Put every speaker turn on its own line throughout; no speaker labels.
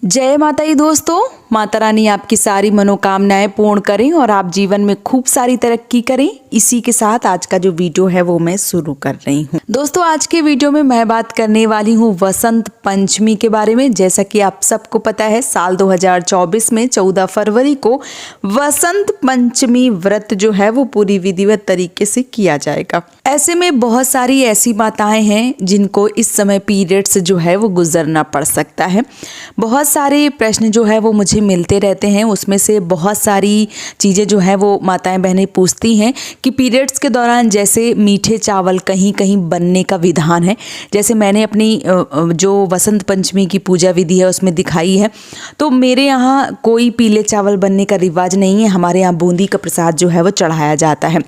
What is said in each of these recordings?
जय माता दी दोस्तों। माता रानी आपकी सारी मनोकामनाएं पूर्ण करें और आप जीवन में खूब सारी तरक्की करें। इसी के साथ आज का जो वीडियो है वो मैं शुरू कर रही हूँ। दोस्तों आज के वीडियो में मैं बात करने वाली हूँ वसंत पंचमी के बारे में। जैसा कि आप सबको पता है साल 2024 में 14 फरवरी को वसंत पंचमी व्रत जो है वो पूरी विधिवत तरीके से किया जाएगा। ऐसे में बहुत सारी ऐसी माताएं हैं जिनको इस समय पीरियड्स जो है वो गुजरना पड़ सकता है। बहुत सारे प्रश्न जो है वो मुझे मिलते रहते हैं, उसमें से बहुत सारी चीज़ें जो है वो माताएं बहनें पूछती हैं कि पीरियड्स के दौरान जैसे मीठे चावल कहीं कहीं बनने का विधान है। जैसे मैंने अपनी जो वसंत पंचमी की पूजा विधि है उसमें दिखाई है, तो मेरे यहाँ कोई पीले चावल बनने का रिवाज नहीं है। हमारे यहाँ बूंदी का प्रसाद जो है वो चढ़ाया जाता है।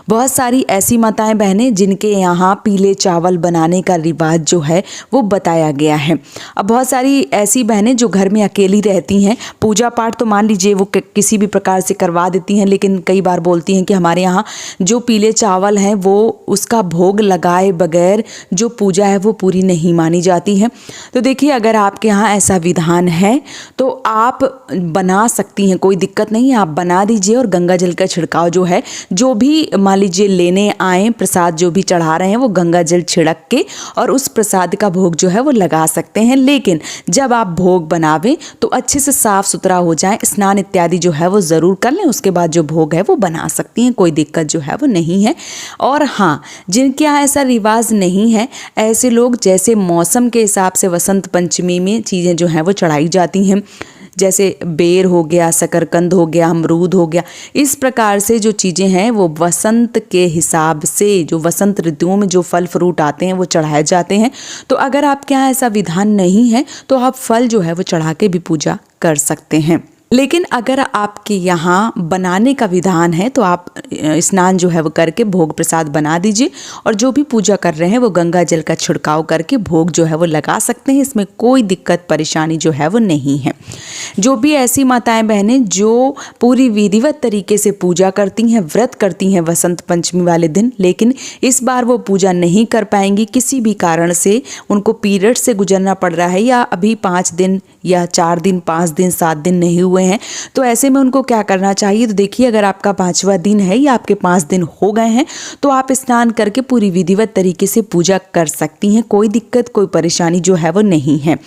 बहुत सारी ऐसी माताएं बहनें जिनके यहाँ पीले चावल बनाने का रिवाज जो है वो बताया गया है। अब बहुत सारी ऐसी बहनें जो घर में अकेली रहती हैं, पूजा पाठ तो मान लीजिए वो किसी भी प्रकार से करवा देती हैं, लेकिन कई बार बोलती हैं कि हमारे यहाँ जो पीले चावल हैं वो उसका भोग लगाए बगैर जो पूजा है वो पूरी नहीं मानी जाती है। तो देखिए अगर आपके यहाँ ऐसा विधान है तो आप बना सकती हैं, कोई दिक्कत नहीं है, आप बना दीजिए। और गंगा जल का छिड़काव जो है, जो भी मान लीजिए लेने आए प्रसाद जो भी चढ़ा रहे हैं वो गंगा जल छिड़क के और उस प्रसाद का भोग जो है वो लगा सकते हैं। लेकिन जब आप भोग बनावें तो अच्छे से साफ सुथरा हो जाए, स्नान इत्यादि जो है वो ज़रूर कर लें। उसके बाद जो भोग है वो बना सकती हैं, कोई दिक्कत जो है वो नहीं है। और हाँ, जिनके यहाँ ऐसा रिवाज नहीं है, ऐसे लोग जैसे मौसम के हिसाब से वसंत पंचमी में चीज़ें जो हैं वो चढ़ाई जाती हैं, जैसे बेर हो गया, शकरकंद हो गया, अमरूद हो गया, इस प्रकार से जो चीज़ें हैं वो वसंत के हिसाब से, जो वसंत ऋतुओं में जो फल फ्रूट आते हैं वो चढ़ाए जाते हैं। तो अगर आपके यहाँ ऐसा विधान नहीं है तो आप फल जो है वो चढ़ा के भी पूजा कर सकते हैं। लेकिन अगर आपके यहाँ बनाने का विधान है तो आप स्नान जो है वो करके भोग प्रसाद बना दीजिए और जो भी पूजा कर रहे हैं वो गंगा जल का छिड़काव करके भोग जो है वो लगा सकते हैं। इसमें कोई दिक्कत परेशानी जो है वो नहीं है। जो भी ऐसी माताएं बहनें जो पूरी विधिवत तरीके से पूजा करती हैं, व्रत करती हैं वसंत पंचमी वाले दिन, लेकिन इस बार वो पूजा नहीं कर पाएंगी, किसी भी कारण से उनको पीरियड से गुजरना पड़ रहा है या अभी 5 दिन या 4 दिन 5 दिन 7 दिन नहीं हुए हैं, तो ऐसे में उनको क्या करना चाहिए। तो देखिए अगर आपका 5वां दिन है या आपके 5 दिन हो गए हैं तो आप स्नान करके पूरी विधिवत तरीके से पूजा कर सकती हैं, कोई दिक्कत कोई परेशानी जो है वो नहीं है।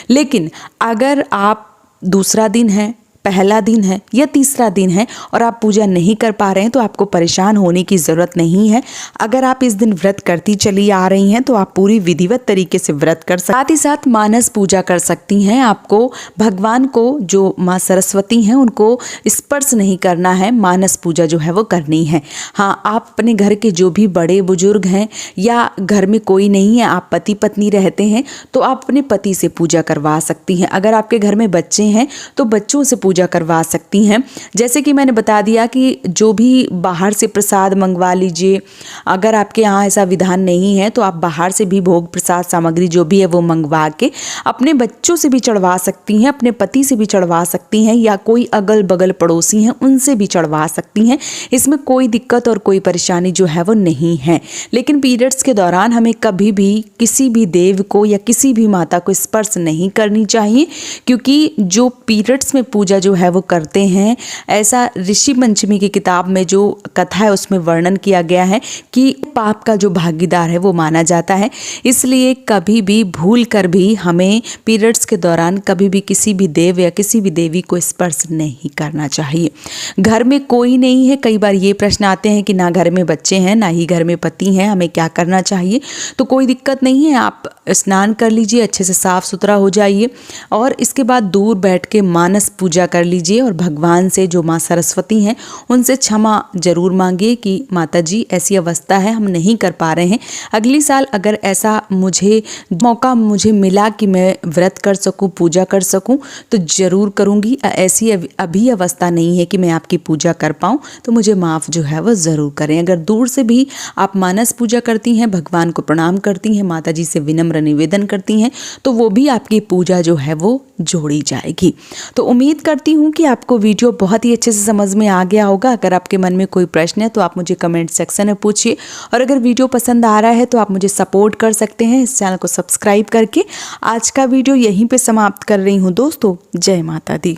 लेकिन अगर आप दूसरा दिन है, पहला दिन है या तीसरा दिन है और आप पूजा नहीं कर पा रहे हैं तो आपको परेशान होने की ज़रूरत नहीं है। अगर आप इस दिन व्रत करती चली आ रही हैं तो आप पूरी विधिवत तरीके से व्रत कर सकती, साथ ही साथ मानस पूजा कर सकती हैं। आपको भगवान को, जो माँ सरस्वती हैं, उनको स्पर्श नहीं करना है, मानस पूजा जो है वो करनी है। हाँ, आप अपने घर के जो भी बड़े बुजुर्ग हैं या घर में कोई नहीं है, आप पति पत्नी रहते हैं, तो आप अपने पति से पूजा करवा सकती हैं। अगर आपके घर में बच्चे हैं तो बच्चों से पूजा करवा सकती हैं। जैसे कि मैंने बता दिया कि जो भी बाहर से प्रसाद मंगवा लीजिए। अगर आपके यहाँ ऐसा विधान नहीं है तो आप बाहर से भी भोग प्रसाद सामग्री जो भी है वो मंगवा के अपने बच्चों से भी चढ़वा सकती हैं, अपने पति से भी चढ़वा सकती हैं, या कोई अगल बगल पड़ोसी हैं उनसे भी चढ़वा सकती हैं। इसमें कोई दिक्कत और कोई परेशानी जो है वो नहीं है। लेकिन पीरियड्स के दौरान हमें कभी भी किसी भी देव को या किसी भी माता को स्पर्श नहीं करनी चाहिए, क्योंकि जो पीरियड्स में पूजा जो है वो करते हैं, ऐसा ऋषि पंचमी की किताब में जो कथा है उसमें वर्णन किया गया है कि पाप का जो भागीदार है वो माना जाता है। इसलिए कभी भी भूल कर भी हमें पीरियड्स के दौरान कभी भी किसी भी देव या किसी भी देवी को स्पर्श नहीं करना चाहिए। घर में कोई नहीं है, कई बार ये प्रश्न आते हैं कि ना घर में बच्चे हैं ना ही घर में पति हैं, हमें क्या करना चाहिए। तो कोई दिक्कत नहीं है, आप स्नान कर लीजिए, अच्छे से साफ सुथरा हो जाइए और इसके बाद दूर बैठ के मानस पूजा कर लीजिए और भगवान से, जो माँ सरस्वती हैं, उनसे क्षमा जरूर मांगिए कि माता जी ऐसी अवस्था है, हम नहीं कर पा रहे हैं। अगली साल अगर ऐसा मौका मुझे मिला कि मैं व्रत कर सकूं, पूजा कर सकूं, तो ज़रूर करूंगी। ऐसी अभी अवस्था नहीं है कि मैं आपकी पूजा कर पाऊं, तो मुझे माफ़ जो है वो ज़रूर करें। अगर दूर से भी आप मानस पूजा करती हैं, भगवान को प्रणाम करती हैं, माता जी से विनम्र निवेदन करती हैं, तो वो भी आपकी पूजा जो है वो जोड़ी जाएगी। तो उम्मीद करती हूँ कि आपको वीडियो बहुत ही अच्छे से समझ में आ गया होगा। अगर आपके मन में कोई प्रश्न है तो आप मुझे कमेंट सेक्शन में पूछिए, और अगर वीडियो पसंद आ रहा है तो आप मुझे सपोर्ट कर सकते हैं इस चैनल को सब्सक्राइब करके। आज का वीडियो यहीं पे समाप्त कर रही हूँ दोस्तों। जय माता दी।